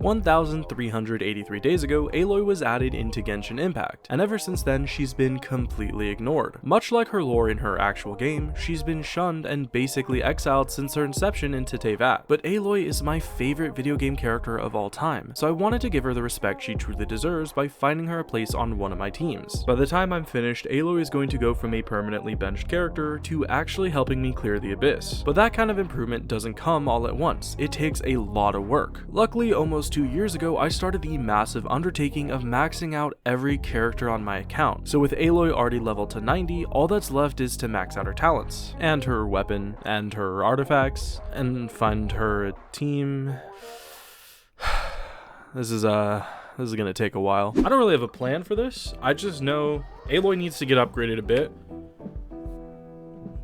1,383 days ago, Aloy was added into Genshin Impact, and ever since then she's been completely ignored. Much like her lore in her actual game, she's been shunned and basically exiled since her inception into Teyvat. But Aloy is my favorite video game character of all time, so I wanted to give her the respect she truly deserves by finding her a place on one of my teams. By the time I'm finished, Aloy is going to go from a permanently benched character to actually helping me clear the abyss. But that kind of improvement doesn't come all at once, it takes a lot of work. Luckily, almost 2 years ago, I started the massive undertaking of maxing out every character on my account. So with Aloy already leveled to 90, all that's left is to max out her talents, and her weapon, and her artifacts, and find her a team. This is gonna take a while. I don't really have a plan for this. I just know Aloy needs to get upgraded a bit.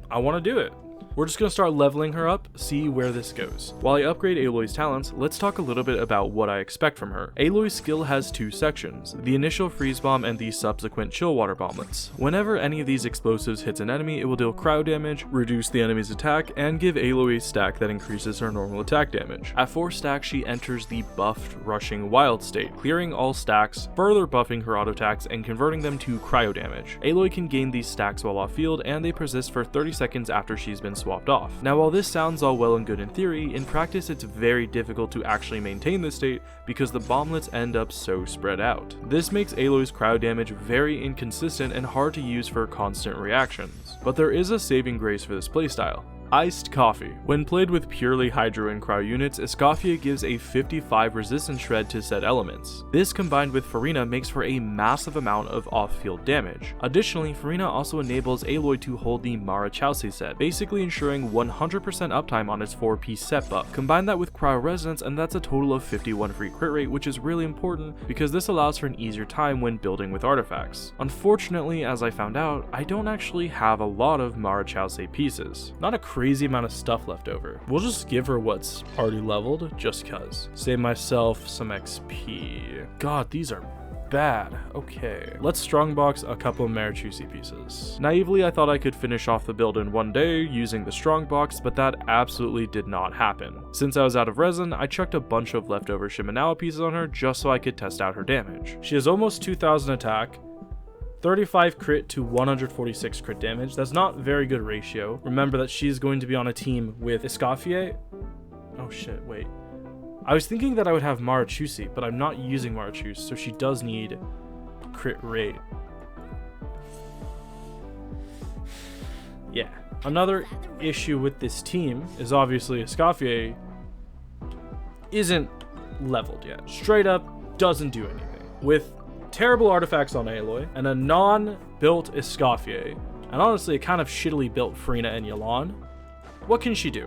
I want to do it. We're just going to start leveling her up, see where this goes. While I upgrade Aloy's talents, let's talk a little bit about what I expect from her. Aloy's skill has 2 sections, the initial freeze bomb and the subsequent chill water bomblets. Whenever any of these explosives hits an enemy, it will deal cryo damage, reduce the enemy's attack, and give Aloy a stack that increases her normal attack damage. At 4 stacks, she enters the buffed rushing wild state, clearing all stacks, further buffing her auto attacks and converting them to cryo damage. Aloy can gain these stacks while off field, and they persist for 30 seconds after she's been swapped off. Now, while this sounds all well and good in theory, in practice it's very difficult to actually maintain this state because the bomblets end up so spread out. This makes Aloy's cryo damage very inconsistent and hard to use for constant reactions. But there is a saving grace for this playstyle. Iced coffee. When played with purely hydro and cryo units, Escoffier gives a 55 resistance shred to said elements. This combined with Farina makes for a massive amount of off-field damage. Additionally, Farina also enables Aloy to hold the Marechausse set, basically ensuring 100% uptime on its 4-piece set buff. Combine that with cryo resonance and that's a total of 51 free crit rate, which is really important because this allows for an easier time when building with artifacts. Unfortunately, as I found out, I don't actually have a lot of Marechausse pieces. Not a crazy amount of stuff left over. We'll just give her what's already leveled just cuz. Save myself some XP. God, these are bad. Okay, let's strongbox a couple of Marechausse pieces. Naively, I thought I could finish off the build in one day using the strongbox, but that absolutely did not happen. Since I was out of resin, I chucked a bunch of leftover Shimenawa pieces on her just so I could test out her damage. She has almost 2,000 attack, 35 crit to 146 crit damage. That's not very good ratio. Remember that she's going to be on a team with Escoffier. Oh shit, wait. I was thinking that I would have Marechausse, but I'm not using Marechausse, so she does need crit rate. Yeah. Another issue with this team is obviously Escoffier isn't leveled yet. Straight up doesn't do anything. With terrible artifacts on Aloy, and a non-built Escoffier, and honestly a kind of shittily built Farina and Yelan, what can she do?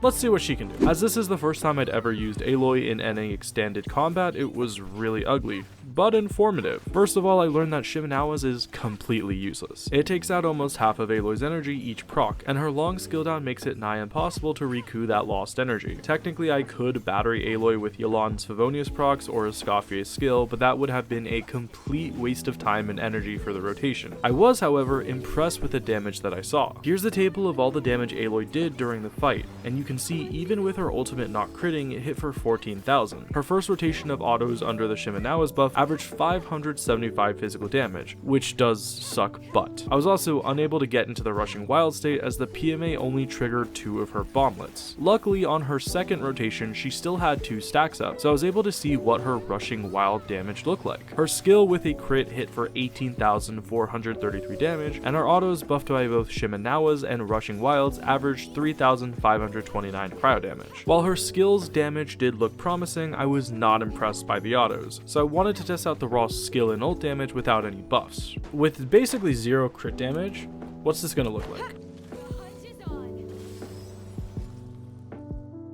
Let's see what she can do. As this is the first time I'd ever used Aloy in any extended combat, it was really ugly, but informative. First of all, I learned that Shimenawa's is completely useless. It takes out almost half of Aloy's energy each proc, and her long skill down makes it nigh impossible to recoup that lost energy. Technically, I could battery Aloy with Yelan's Favonius procs or Escoffier's skill, but that would have been a complete waste of time and energy for the rotation. I was, however, impressed with the damage that I saw. Here's the table of all the damage Aloy did during the fight, and you can see even with her ultimate not critting, it hit for 14,000. Her first rotation of autos under the Shimenawa's buff averaged 575 physical damage, which does suck butt. I was also unable to get into the rushing wild state as the PMA only triggered 2 of her bomblets. Luckily, on her second rotation, she still had 2 stacks up, so I was able to see what her rushing wild damage looked like. Her skill with a crit hit for 18,433 damage, and her autos buffed by both Shimenawa's and rushing wilds averaged 3,529 cryo damage. While her skill's damage did look promising, I was not impressed by the autos, so I wanted to test out the raw skill and ult damage without any buffs. With basically 0 crit damage, what's this gonna look like?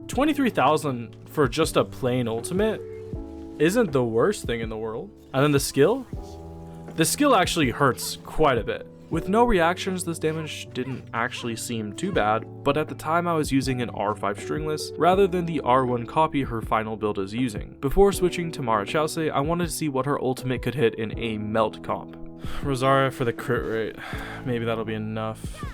23,000 for just a plain ultimate isn't the worst thing in the world. And then the skill? The skill actually hurts quite a bit. With no reactions, this damage didn't actually seem too bad, but at the time I was using an R5 Stringless rather than the R1 copy her final build is using. Before switching to Marechausse, I wanted to see what her ultimate could hit in a melt comp. Rosaria for the crit rate, maybe that'll be enough.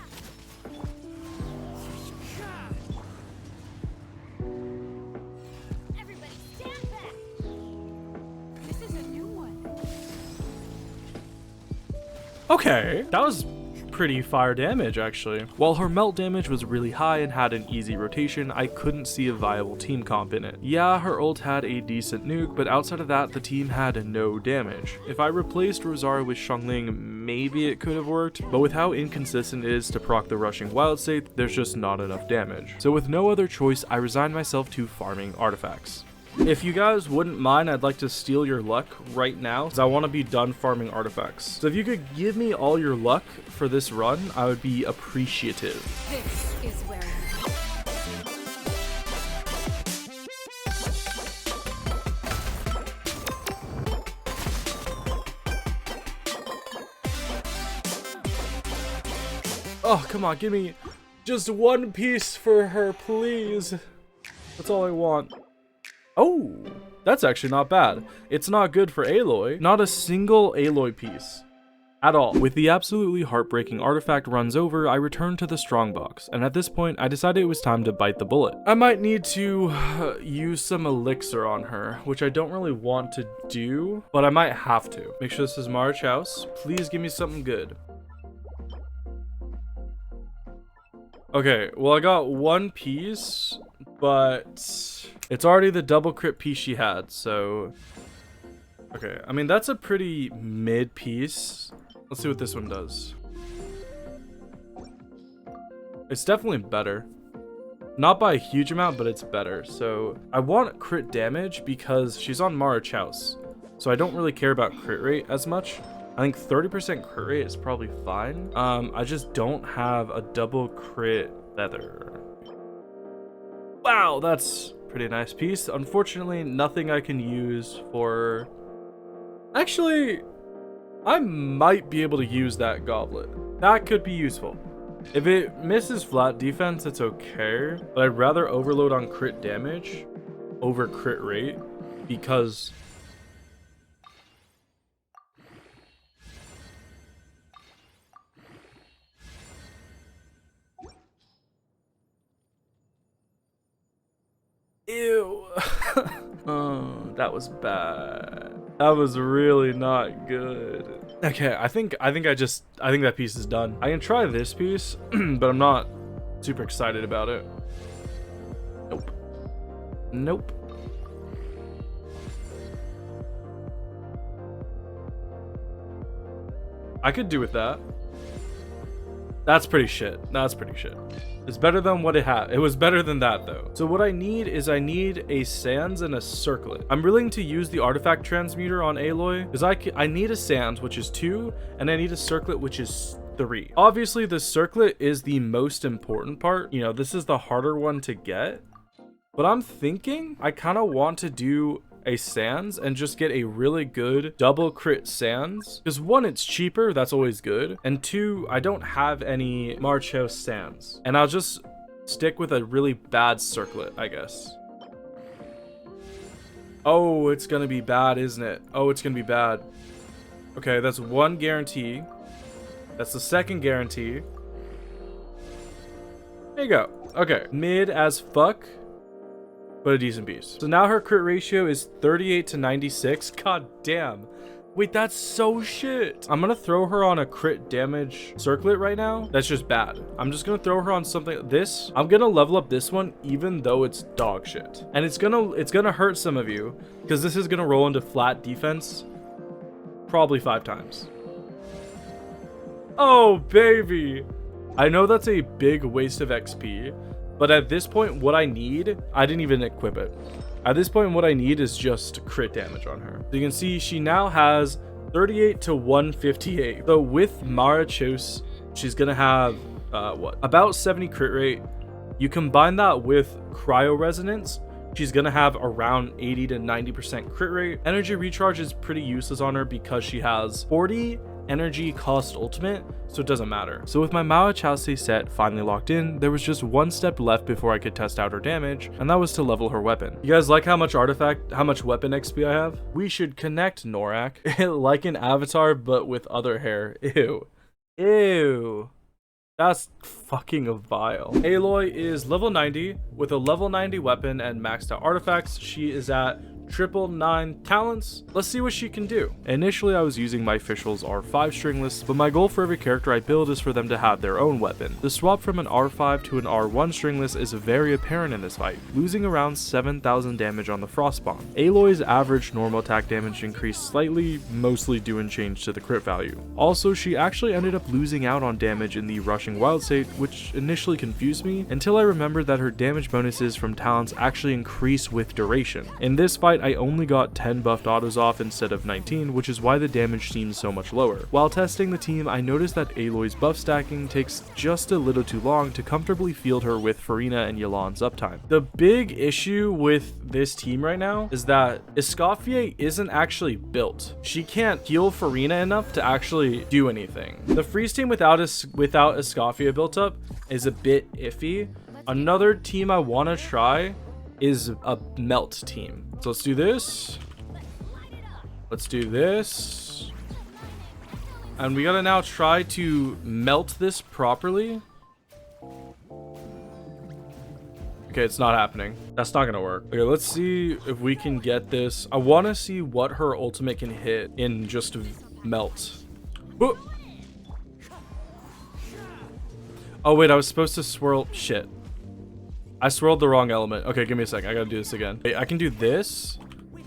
Okay, that was pretty fire damage actually. While her melt damage was really high and had an easy rotation, I couldn't see a viable team comp in it. Yeah, her ult had a decent nuke, but outside of that, the team had no damage. If I replaced Rosario with Xiangling, maybe it could have worked, but with how inconsistent it is to proc the rushing wild state, there's just not enough damage. So with no other choice, I resigned myself to farming artifacts. If you guys wouldn't mind, I'd like to steal your luck right now, because I want to be done farming artifacts. So if you could give me all your luck for this run, I would be appreciative. This is where Oh, come on, give me just one piece for her, please. That's all I want. Oh, that's actually not bad. It's not good for Aloy. Not a single Aloy piece. At all. With the absolutely heartbreaking artifact runs over, I returned to the strongbox, and at this point, I decided it was time to bite the bullet. I might need to use some elixir on her, which I don't really want to do, but I might have to. Make sure this is Marechausse. Please give me something good. Okay, well I got one piece, but it's already the double crit piece she had, so... Okay, I mean that's a pretty mid piece. Let's see what this one does. It's definitely better. Not by a huge amount, but it's better. So I want crit damage because she's on Marechausse, so I don't really care about crit rate as much. I think 30% crit rate is probably fine. I just don't have a double crit feather. Wow, that's a pretty nice piece. Unfortunately, nothing I can use for... Actually, I might be able to use that goblet. That could be useful. If it misses flat defense, it's okay. But I'd rather overload on crit damage over crit rate because... Ew. Oh, that was bad. That was really not good. Okay, I think that piece is done. I can try this piece, but I'm not super excited about it. Nope. Nope. I could do with that. That's pretty shit. That's pretty shit. It's better than what it had. It was better than that though. So what I need is I need a sands and a circlet. I'm willing to use the artifact transmuter on Aloy because I need a sands, which is 2, and I need a circlet, which is 3. Obviously the circlet is the most important part. You know, this is the harder one to get, but I'm thinking I kind of want to do a sands and just get a really good double crit sands, because 1, it's cheaper, that's always good, and 2, I don't have any Marechausse sands, and I'll just stick with a really bad circlet, I guess. Oh, it's gonna be bad, isn't it? Oh, it's gonna be bad. Okay, that's 1 guarantee. That's the 2nd guarantee. There you go. Okay, mid as fuck, but a decent piece. So now her crit ratio is 38 to 96. God damn. Wait, that's so shit. I'm gonna throw her on a crit damage circlet right now. That's just bad. I'm just gonna throw her on something. This, I'm gonna level up this one even though it's dog shit. And it's gonna hurt some of you because this is gonna roll into flat defense probably 5 times. Oh, baby. I know that's a big waste of XP. But at this point, what I need, I didn't even equip it. At this point, what I need is just crit damage on her. So you can see she now has 38 to 158. So with Marechausse, she's gonna have, about 70 crit rate. You combine that with cryo resonance, she's gonna have around 80 to 90% crit rate. Energy recharge is pretty useless on her because she has 40 energy cost ultimate, so it doesn't matter. So with my Marechausse set finally locked in, there was just 1 step left before I could test out her damage, and that was to level her weapon. You guys like how much weapon XP I have? We should connect Norak, like an avatar but with other hair. Ew. Ew. That's fucking vile. Aloy is level 90 with a level 90 weapon and maxed out artifacts. She is at 999 talents. Let's see what she can do. Initially, I was using my official's R5 Stringless, but my goal for every character I build is for them to have their own weapon. The swap from an R5 to an R1 Stringless is very apparent in this fight, losing around 7,000 damage on the Frost Bomb. Aloy's average normal attack damage increased slightly, mostly due in change to the crit value. Also, she actually ended up losing out on damage in the Rushing Wild state, which initially confused me until I remembered that her damage bonuses from talents actually increase with duration. In this fight, I only got 10 buffed autos off instead of 19, which is why the damage seems so much lower. While testing the team, I noticed that Aloy's buff stacking takes just a little too long to comfortably field her with Farina and Yelan's uptime. The big issue with this team right now is that Escoffier isn't actually built. She can't heal Farina enough to actually do anything. The freeze team without Escoffier built up is a bit iffy. Another team I want to try is a melt team. So let's do this. Let's do this. And we gotta now try to melt this properly. Okay, it's not happening. That's not gonna work. Okay, let's see if we can get this. I want to see what her ultimate can hit in just melt. Ooh. Oh wait, I was supposed to swirl. Shit. I swirled the wrong element. Okay, give me a second. I gotta do this again. Wait, I can do this.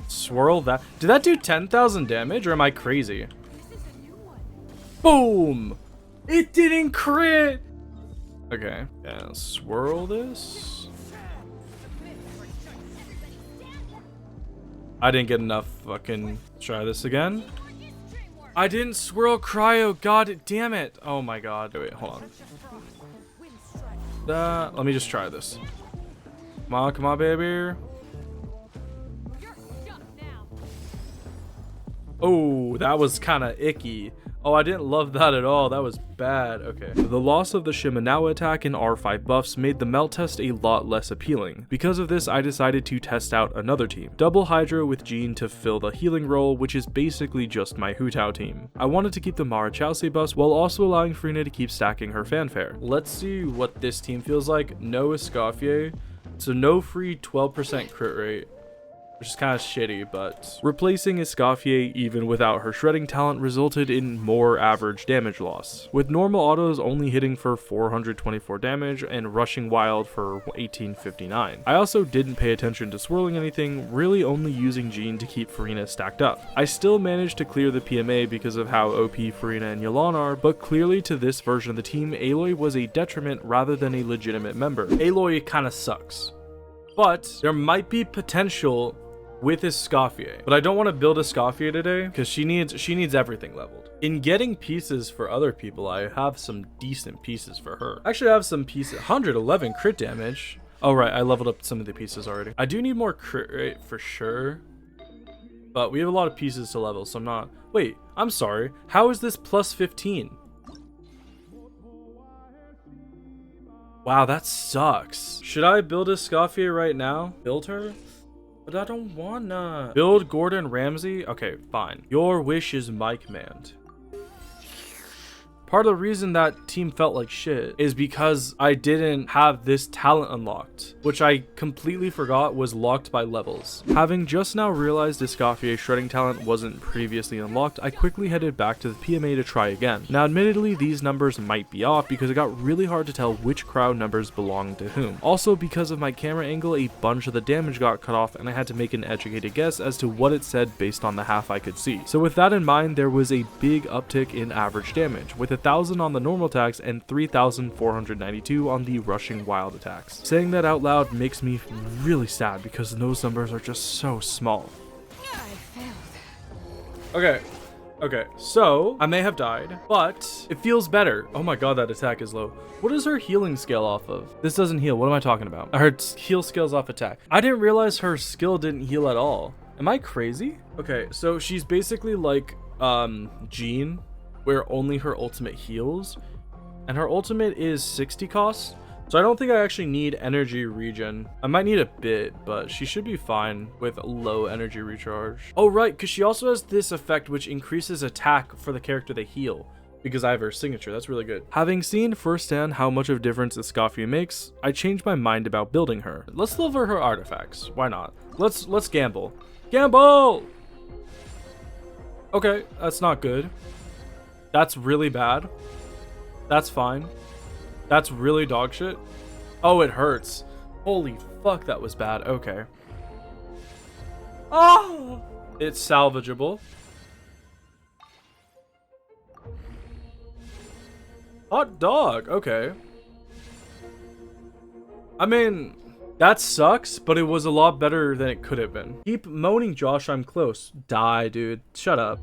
Swirl that. Did that do 10,000 damage or am I crazy? Boom! It didn't crit! Okay. Yeah, swirl this. I didn't get enough. Fucking try this again. I didn't swirl cryo. God damn it. Oh my god. Wait, hold on. Let me just try this. Come on, baby. Oh, that was kind of icky. Oh, I didn't love that at all. That was bad. Okay. The loss of the Shimenawa attack and R5 buffs made the melt test a lot less appealing. Because of this, I decided to test out another team. Double Hydro with Jean to fill the healing role, which is basically just my Hutao team. I wanted to keep the Marechausse buffs while also allowing Farina to keep stacking her fanfare. Let's see what this team feels like. No Escoffier. So no free 12% crit rate, which is kind of shitty, but replacing Escoffier even without her shredding talent resulted in more average damage loss, with normal autos only hitting for 424 damage and rushing wild for 1859. I also didn't pay attention to swirling anything, really only using Jean to keep Farina stacked up. I still managed to clear the PMA because of how OP Farina and Yelan are, but clearly to this version of the team, Aloy was a detriment rather than a legitimate member. Aloy kinda sucks, but there might be potential with Escoffier, but I don't want to build Escoffier today because she needs everything leveled. In getting pieces for other people, I have some decent pieces for her. Actually, I have some pieces. 111 crit damage. Oh right, I leveled up some of the pieces already. I do need more crit rate for sure, but we have a lot of pieces to level, so I'm not. Wait, I'm sorry. How is this plus 15? Wow, that sucks. Should I build Escoffier right now? Build her? But I don't wanna. Build Gordon Ramsay? Okay, fine. Your wish is my command. Part of the reason that team felt like shit is because I didn't have this talent unlocked, which I completely forgot was locked by levels. Having just now realized Escoffier's shredding talent wasn't previously unlocked, I quickly headed back to the PMA to try again. Now admittedly, these numbers might be off because it got really hard to tell which crowd numbers belonged to whom. Also, because of my camera angle, a bunch of the damage got cut off and I had to make an educated guess as to what it said based on the half I could see. So with that in mind, there was a big uptick in average damage, with 1,000 on the normal attacks and 3,492 on the rushing wild attacks. Saying that out loud makes me really sad because those numbers are just so small. Okay, so I may have died, but it feels better. Oh my god, that attack is low. What is her healing scale off of? This doesn't heal. What am I talking about? Her heal scale's off attack. I didn't realize her skill didn't heal at all. Am I crazy? Okay, so she's basically like Jean, where only her ultimate heals, and her ultimate is 60 cost, so I don't think I actually need energy regen. I might need a bit, but she should be fine with low energy recharge. Oh right, because she also has this effect which increases attack for the character they heal, because I have her signature. That's really good. Having seen firsthand how much of a difference Escoffier makes, I changed my mind about building her. Let's level her artifacts. Why not? Let's gamble. Gamble! Okay, that's not good. That's really bad. That's fine. That's really dog shit. Oh, it hurts. Holy fuck, that was bad. Okay. Oh! It's salvageable. Hot dog. Okay. I mean, that sucks, but it was a lot better than it could have been. Keep moaning, Josh. I'm close. Die, dude. Shut up.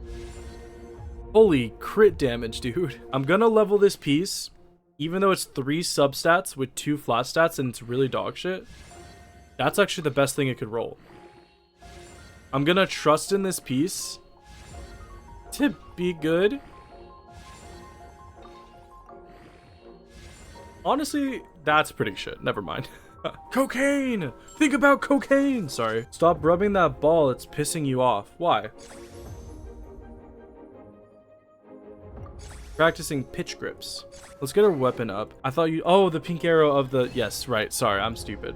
Holy crit damage, dude. I'm gonna level this piece, even though it's 3 substats with 2 flat stats and it's really dog shit. That's actually the best thing it could roll. I'm gonna trust in this piece to be good. Honestly, that's pretty shit. Never mind. Cocaine! Think about cocaine! Sorry. Stop rubbing that ball. It's pissing you off. Why? Practicing pitch grips. Let's get our weapon up. I thought you... Oh, the pink arrow of the... Yes, right. Sorry, I'm stupid.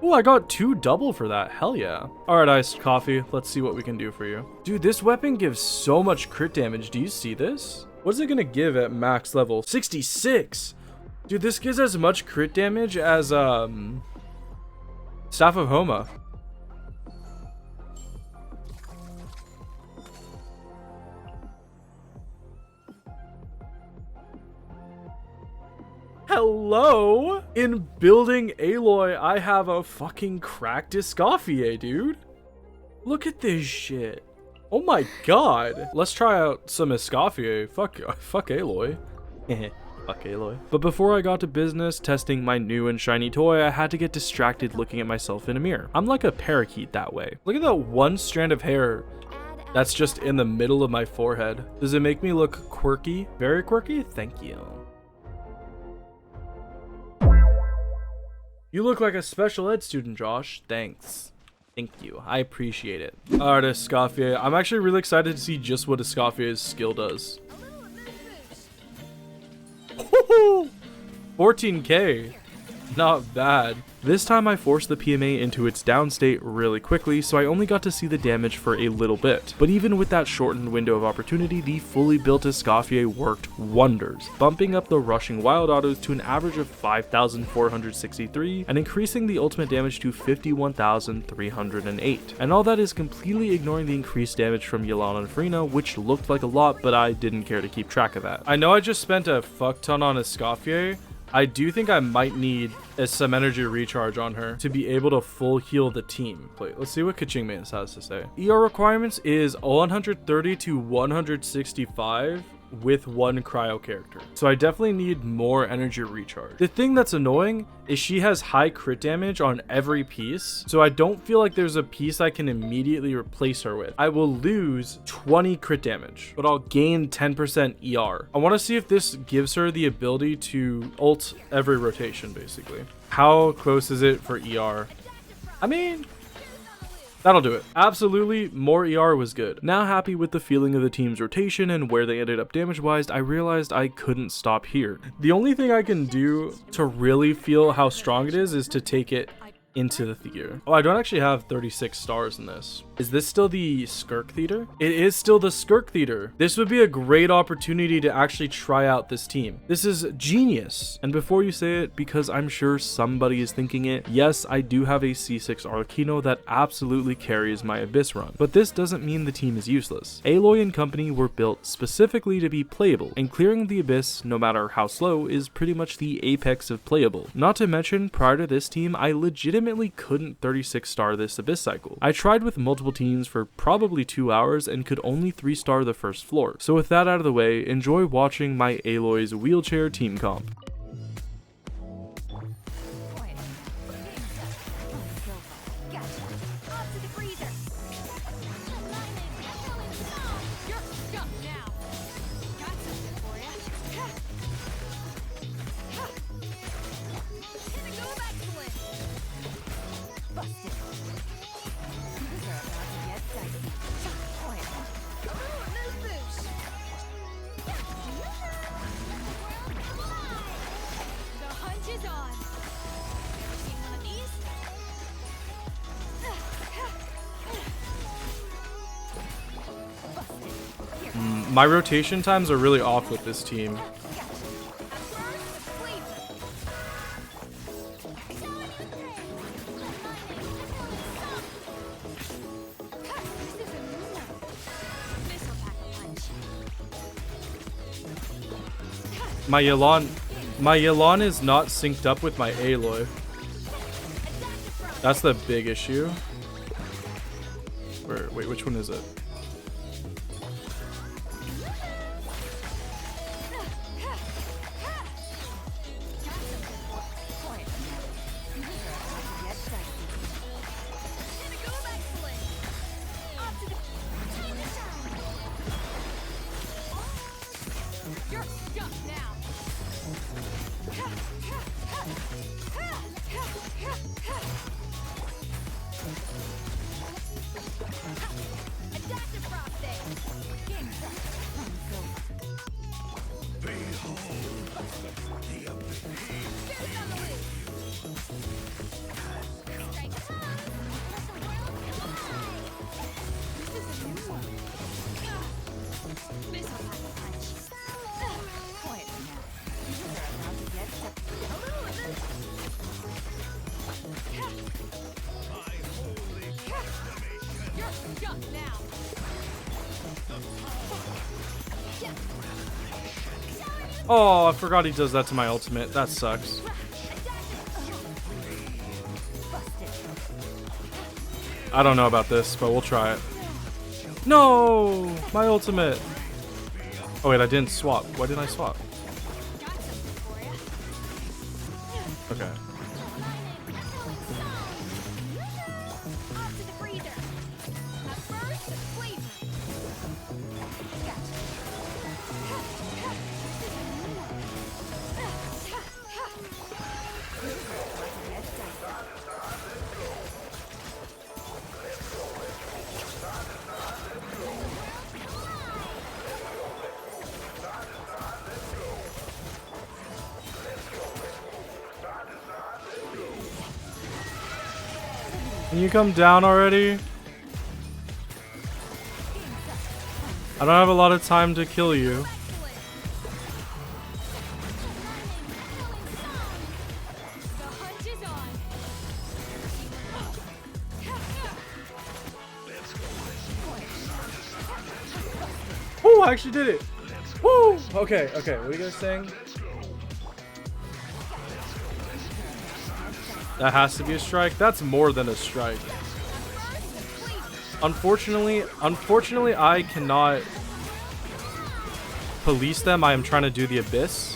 Oh, I got 2 double for that. Hell yeah. Alright, iced coffee. Let's see what we can do for you. Dude, this weapon gives so much crit damage. Do you see this? What is it gonna give at max level? 66! Dude, this gives as much crit damage as, Staff of Homa. Hello? In building Aloy, I have a fucking cracked Escoffier, dude. Look at this shit. Oh my god. Let's try out some Escoffier. Fuck Aloy. Fuck Aloy. But before I got to business testing my new and shiny toy, I had to get distracted looking at myself in a mirror. I'm like a parakeet that way. Look at that one strand of hair that's just in the middle of my forehead. Does it make me look quirky? Very quirky? Thank you. You look like a special ed student, Josh. Thanks. Thank you. I appreciate it. Alright, Escoffier. I'm actually really excited to see just what Escoffier's skill does. 14k. Not bad. This time I forced the PMA into its down state really quickly, so I only got to see the damage for a little bit. But even with that shortened window of opportunity, the fully built Escoffier worked wonders, bumping up the rushing wild autos to an average of 5,463 and increasing the ultimate damage to 51,308. And all that is completely ignoring the increased damage from Yelena and Farina, which looked like a lot, but I didn't care to keep track of that. I know I just spent a fuck ton on Escoffier. I do think I might need some energy recharge on her to be able to full heal the team. Wait, let's see what Kachingmace has to say. ER requirements is 130 to 165 with 1 cryo character. So I definitely need more energy recharge. The thing that's annoying is she has high crit damage on every piece. So I don't feel like there's a piece I can immediately replace her with. I will lose 20 crit damage, but I'll gain 10% ER. I want to see if this gives her the ability to ult every rotation, basically. How close is it for ER? I mean, that'll do it. Absolutely, more ER was good. Now happy with the feeling of the team's rotation and where they ended up damage-wise, I realized I couldn't stop here. The only thing I can do to really feel how strong it is to take it into the theater. Oh, I don't actually have 36 stars in this. Is this still the Skirk Theater? It is still the Skirk Theater. This would be a great opportunity to actually try out this team. This is genius. And before you say it, because I'm sure somebody is thinking it, yes, I do have a C6 Arlecchino that absolutely carries my Abyss run. But this doesn't mean the team is useless. Aloy and company were built specifically to be playable, and clearing the Abyss, no matter how slow, is pretty much the apex of playable. Not to mention, prior to this team, I legitimately couldn't 36 star this Abyss cycle. I tried with multiple teams for probably 2 hours and could only 3 star the first floor. So with that out of the way, enjoy watching my Aloy's wheelchair team comp. My rotation times are really off with this team. My Yelan is not synced up with my Aloy. That's the big issue. Wait, which one is it? Oh, I forgot he does that to my ultimate. That sucks. I don't know about this, but we'll try it. No! My ultimate! Oh wait, I didn't swap. Why didn't I swap? Okay. Can you come down already? I don't have a lot of time to kill you. Oh, I actually did it. Woo! Okay, what are you guys saying? That has to be a strike. That's more than a strike. Unfortunately, I cannot police them. I am trying to do the abyss.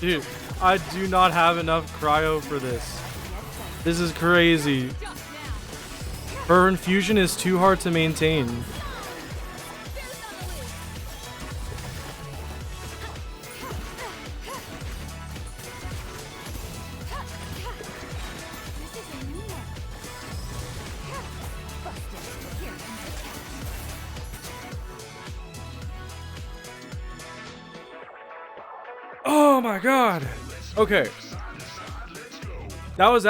Dude, I do not have enough cryo for this. This is crazy. Her infusion is too hard to maintain. Oh my god. Okay. That's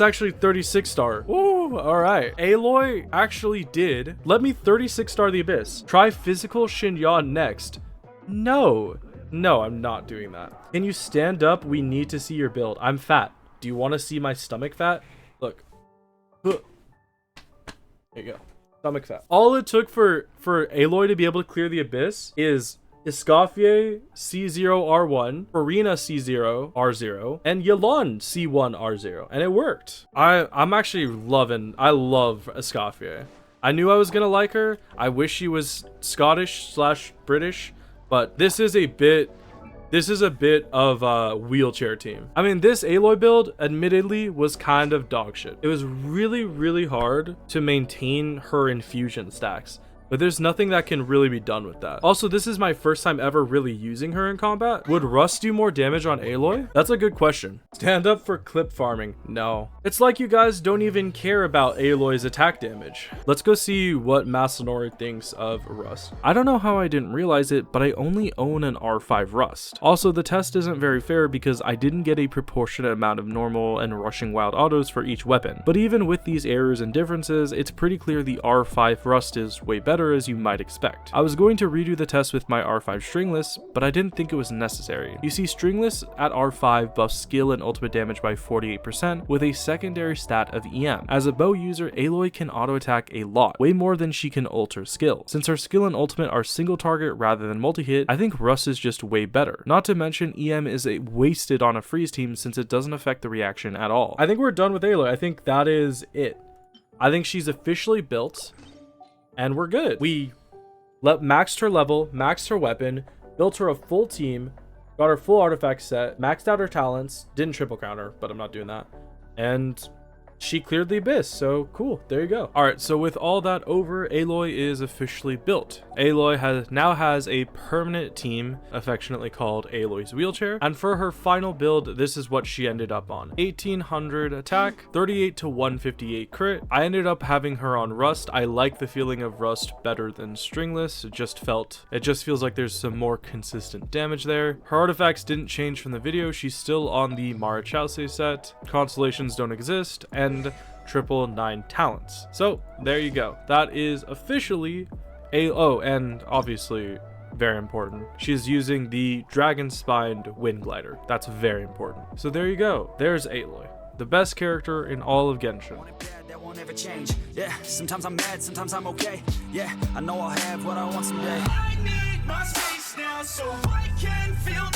actually 36 star. Ooh, alright. Aloy actually did. Let me 36 star the Abyss. Try physical Shinya next. No. No, I'm not doing that. Can you stand up? We need to see your build. I'm fat. Do you want to see my stomach fat? Look. There you go. Stomach fat. All it took for Aloy to be able to clear the abyss is Escoffier C0R1, Farina C0R0, and Yolande C1R0, and it worked. I'm actually I love Escoffier. I knew I was gonna like her. I wish she was Scottish/British, but this is a bit of a wheelchair team. I mean, this Aloy build admittedly was kind of dog shit. It was really, really hard to maintain her infusion stacks, but there's nothing that can really be done with that. Also, this is my first time ever really using her in combat. Would Rust do more damage on Aloy? That's a good question. Stand up for clip farming. No. It's like you guys don't even care about Aloy's attack damage. Let's go see what Masanori thinks of Rust. I don't know how I didn't realize it, but I only own an R5 Rust. Also, the test isn't very fair because I didn't get a proportionate amount of normal and rushing wild autos for each weapon. But even with these errors and differences, it's pretty clear the R5 Rust is way better, as you might expect. I was going to redo the test with my R5 Stringless, but I didn't think it was necessary. You see, Stringless at R5 buffs skill and ultimate damage by 48% with a secondary stat of EM. As a bow user, Aloy can auto attack a lot, way more than she can ult her skill. Since her skill and ultimate are single target rather than multi-hit, I think Rust is just way better. Not to mention EM is wasted on a freeze team since it doesn't affect the reaction at all. I think we're done with Aloy. I think that is it. I think she's officially built. And we're good. We maxed her level, maxed her weapon, built her a full team, got her full artifact set, maxed out her talents, didn't triple count her, but I'm not doing that. And she cleared the abyss, so cool, there you go. All right, so with all that over, Aloy is officially built. Aloy now has a permanent team, affectionately called Aloy's Wheelchair, and for her final build, this is what she ended up on. 1800 attack, 38 to 158 crit. I ended up having her on Rust. I like the feeling of Rust better than Stringless. It just feels like there's some more consistent damage there. Her artifacts didn't change from the video. She's still on the Marechausse set. Constellations don't exist, and 999 talents. So there you go. That is officially and obviously very important, she's using the dragon spined wind glider. That's very important. So there you go. There's Aloy, the best character in all of Genshin. That won't ever change. Yeah, sometimes I'm mad, sometimes I'm okay. Yeah, I know I'll have what I want someday. I need my space now so I can feel